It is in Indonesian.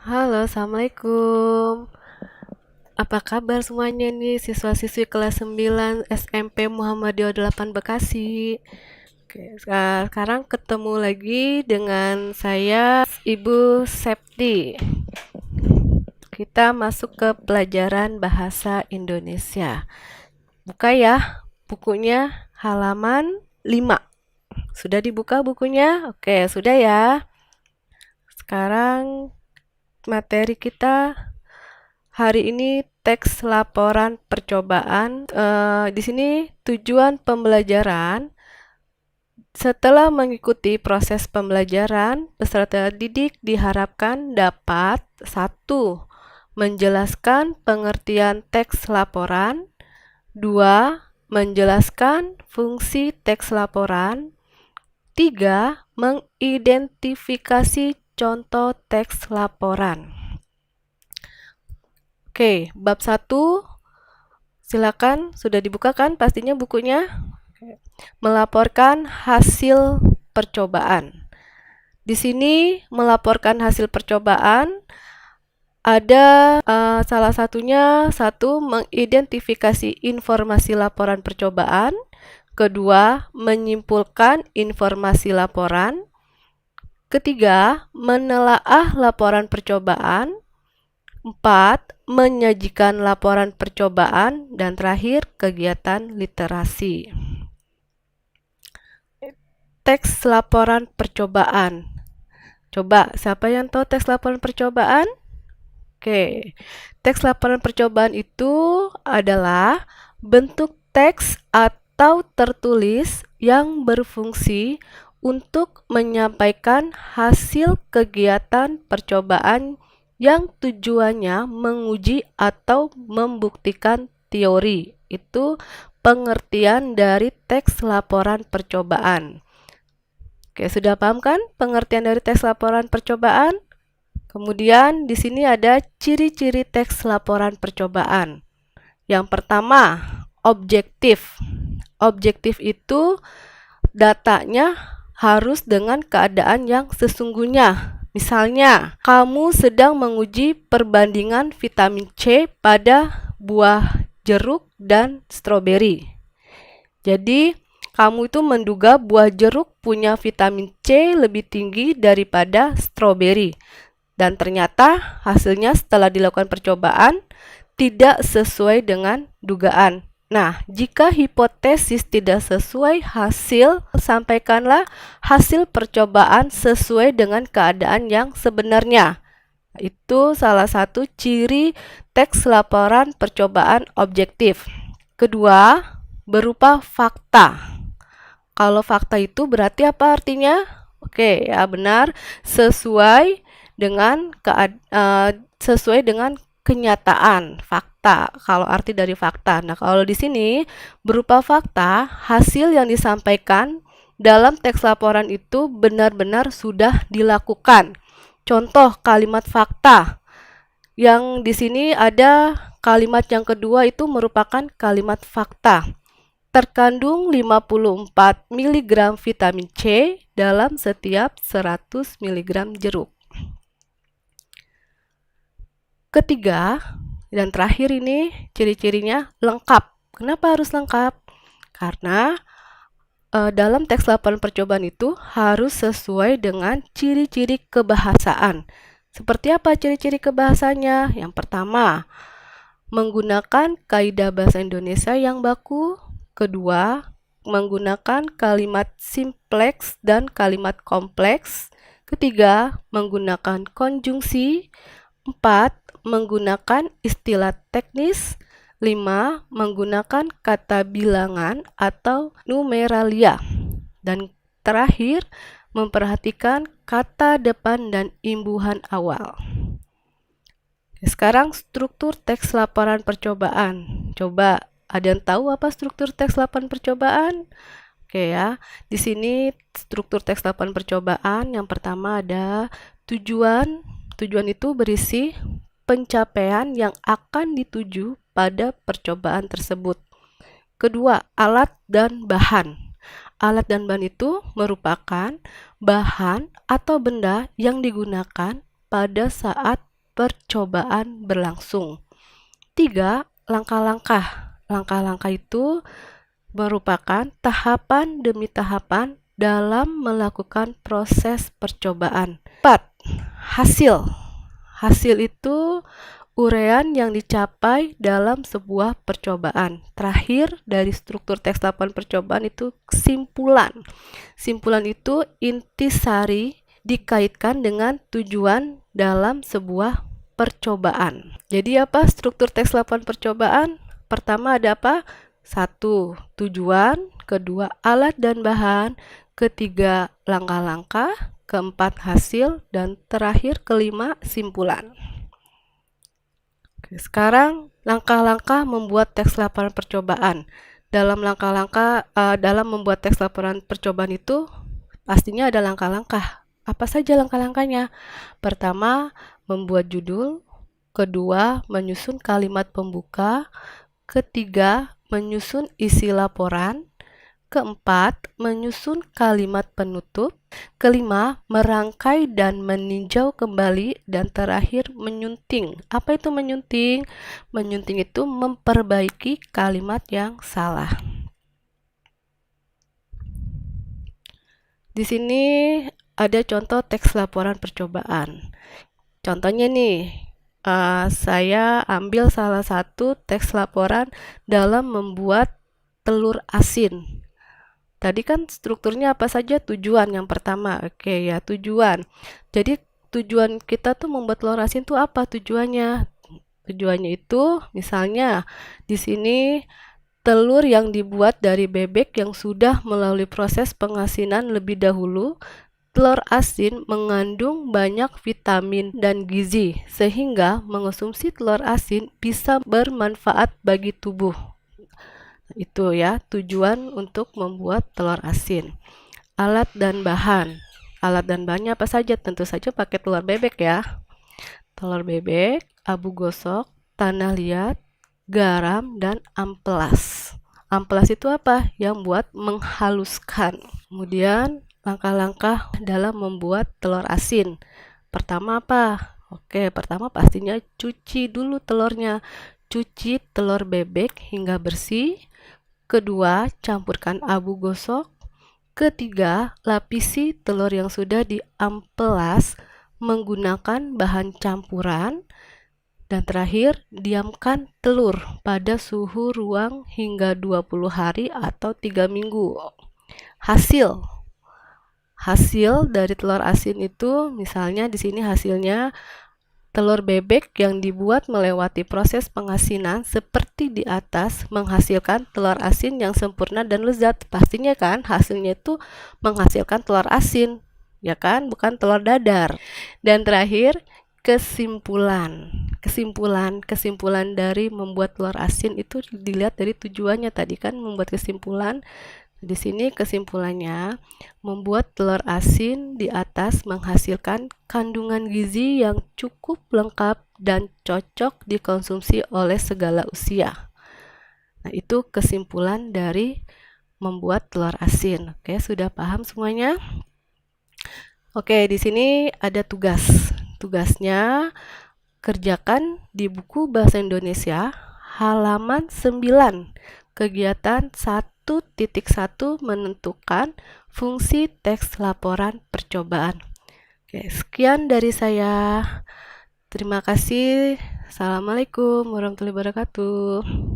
Halo, Assalamualaikum. Apa kabar semuanya nih siswa-siswi kelas 9 SMP Muhammadiyah 8 Bekasi? Oke, sekarang ketemu lagi dengan saya Ibu Septi. Kita masuk ke pelajaran bahasa Indonesia. Buka ya bukunya halaman 5. Sudah dibuka bukunya? Oke, sudah ya. Sekarang materi kita hari ini teks laporan percobaan. Di sini tujuan pembelajaran. Setelah mengikuti proses pembelajaran, peserta didik diharapkan dapat 1. Menjelaskan pengertian teks laporan. 2. Menjelaskan fungsi teks laporan. 3. Mengidentifikasi contoh teks laporan. Oke, bab 1. Silakan, sudah dibuka kan pastinya bukunya? Melaporkan hasil percobaan. Di sini melaporkan hasil percobaan ada salah satunya, 1. Mengidentifikasi informasi laporan percobaan. 2. Menyimpulkan informasi laporan. 3. Menelaah laporan percobaan. 4. Menyajikan laporan percobaan. Dan terakhir, kegiatan literasi. Teks laporan percobaan. Coba, siapa yang tahu teks laporan percobaan? Oke, teks laporan percobaan itu adalah bentuk teks atau tertulis yang berfungsi untuk menyampaikan hasil kegiatan percobaan yang tujuannya menguji atau membuktikan teori. Itu pengertian dari teks laporan percobaan. Oke, sudah paham kan pengertian dari teks laporan percobaan? Kemudian di sini ada ciri-ciri teks laporan percobaan. Yang pertama, objektif. Objektif itu datanya harus dengan keadaan yang sesungguhnya. Misalnya, kamu sedang menguji perbandingan vitamin C pada buah jeruk dan stroberi. Jadi, kamu itu menduga buah jeruk punya vitamin C lebih tinggi daripada stroberi. Dan ternyata hasilnya setelah dilakukan percobaan tidak sesuai dengan dugaan. Nah, jika hipotesis tidak sesuai hasil, sampaikanlah hasil percobaan sesuai dengan keadaan yang sebenarnya. Itu salah satu ciri teks laporan percobaan objektif. Kedua, berupa fakta. Kalau fakta itu berarti apa artinya? Oke, ya benar, sesuai dengan kenyataan, fakta. Kalau arti dari fakta. Nah, kalau di sini berupa fakta, hasil yang disampaikan dalam teks laporan itu benar-benar sudah dilakukan. Contoh kalimat fakta. Yang di sini ada kalimat yang kedua itu merupakan kalimat fakta. Terkandung 54 mg vitamin C dalam setiap 100 mg jeruk. Ketiga, dan terakhir ini ciri-cirinya lengkap. Kenapa harus lengkap? Karena dalam teks laporan percobaan itu harus sesuai dengan ciri-ciri kebahasaan. Seperti apa ciri-ciri kebahasanya? Yang pertama, menggunakan kaidah bahasa Indonesia yang baku. Kedua, menggunakan kalimat simpleks dan kalimat kompleks. Ketiga, menggunakan konjungsi. 4. Menggunakan istilah teknis. 5. Menggunakan kata bilangan atau numeralia. Dan terakhir, memperhatikan kata depan dan imbuhan awal. Sekarang struktur teks laporan percobaan. Coba, ada yang tahu apa struktur teks laporan percobaan? Oke ya, di sini struktur teks laporan percobaan yang pertama ada tujuan. Tujuan itu berisi pencapaian yang akan dituju pada percobaan tersebut. Kedua, alat dan bahan. Alat dan bahan itu merupakan bahan atau benda yang digunakan pada saat percobaan berlangsung. 3. Langkah-langkah. Langkah-langkah itu merupakan tahapan demi tahapan dalam melakukan proses percobaan. 4. Hasil. Hasil itu uraian yang dicapai dalam sebuah percobaan. Terakhir, dari struktur teks laporan percobaan itu kesimpulan. Simpulan itu intisari dikaitkan dengan tujuan dalam sebuah percobaan. Jadi apa struktur teks laporan percobaan? Pertama ada apa? 1. Tujuan. Kedua, alat dan bahan. Ketiga, langkah-langkah. Keempat, hasil. Dan terakhir, kelima, simpulan. Oke, sekarang langkah-langkah membuat teks laporan percobaan. Dalam dalam membuat teks laporan percobaan itu pastinya ada langkah-langkah. Apa saja langkah-langkahnya? Pertama, membuat judul. Kedua, menyusun kalimat pembuka. Ketiga, menyusun isi laporan. Keempat, menyusun kalimat penutup. Kelima, merangkai dan meninjau kembali. Dan terakhir, menyunting. Apa itu menyunting? Menyunting itu memperbaiki kalimat yang salah. Di sini ada contoh teks laporan percobaan. Contohnya nih, saya ambil salah satu teks laporan dalam membuat telur asin. Tadi kan strukturnya apa saja? Tujuan yang pertama. Oke ya, tujuan. Jadi tujuan kita tuh membuat telur asin tuh apa tujuannya? Tujuannya itu misalnya di sini telur yang dibuat dari bebek yang sudah melalui proses pengasinan lebih dahulu. Telur asin mengandung banyak vitamin dan gizi sehingga mengonsumsi telur asin bisa bermanfaat bagi tubuh. Itu ya tujuan untuk membuat telur asin. Alat dan bahan. Alat dan bahannya apa saja? Tentu saja pakai telur bebek ya. Telur bebek, abu gosok, tanah liat, garam, dan amplas. Amplas itu apa? Yang buat menghaluskan. Kemudian langkah-langkah dalam membuat telur asin. Pertama apa? Oke, pertama pastinya cuci dulu telurnya. Cuci telur bebek hingga bersih. Kedua, campurkan abu gosok. Ketiga, lapisi telur yang sudah diamplas menggunakan bahan campuran. Dan terakhir, diamkan telur pada suhu ruang hingga 20 hari atau 3 minggu. Hasil dari telur asin itu misalnya di sini hasilnya telur bebek yang dibuat melewati proses pengasinan seperti di atas menghasilkan telur asin yang sempurna dan lezat. Pastinya kan hasilnya itu menghasilkan telur asin, ya kan? Bukan telur dadar. Dan terakhir, kesimpulan. Kesimpulan dari membuat telur asin itu dilihat dari tujuannya tadi kan membuat kesimpulan. Di sini kesimpulannya, membuat telur asin di atas menghasilkan kandungan gizi yang cukup lengkap dan cocok dikonsumsi oleh segala usia. Nah, itu kesimpulan dari membuat telur asin. Oke, sudah paham semuanya? Oke, di sini ada tugas. Tugasnya kerjakan di buku Bahasa Indonesia halaman 9. Kegiatan 1.1 menentukan fungsi teks laporan percobaan. Oke, sekian dari saya. Terima kasih. Assalamualaikum warahmatullahi wabarakatuh.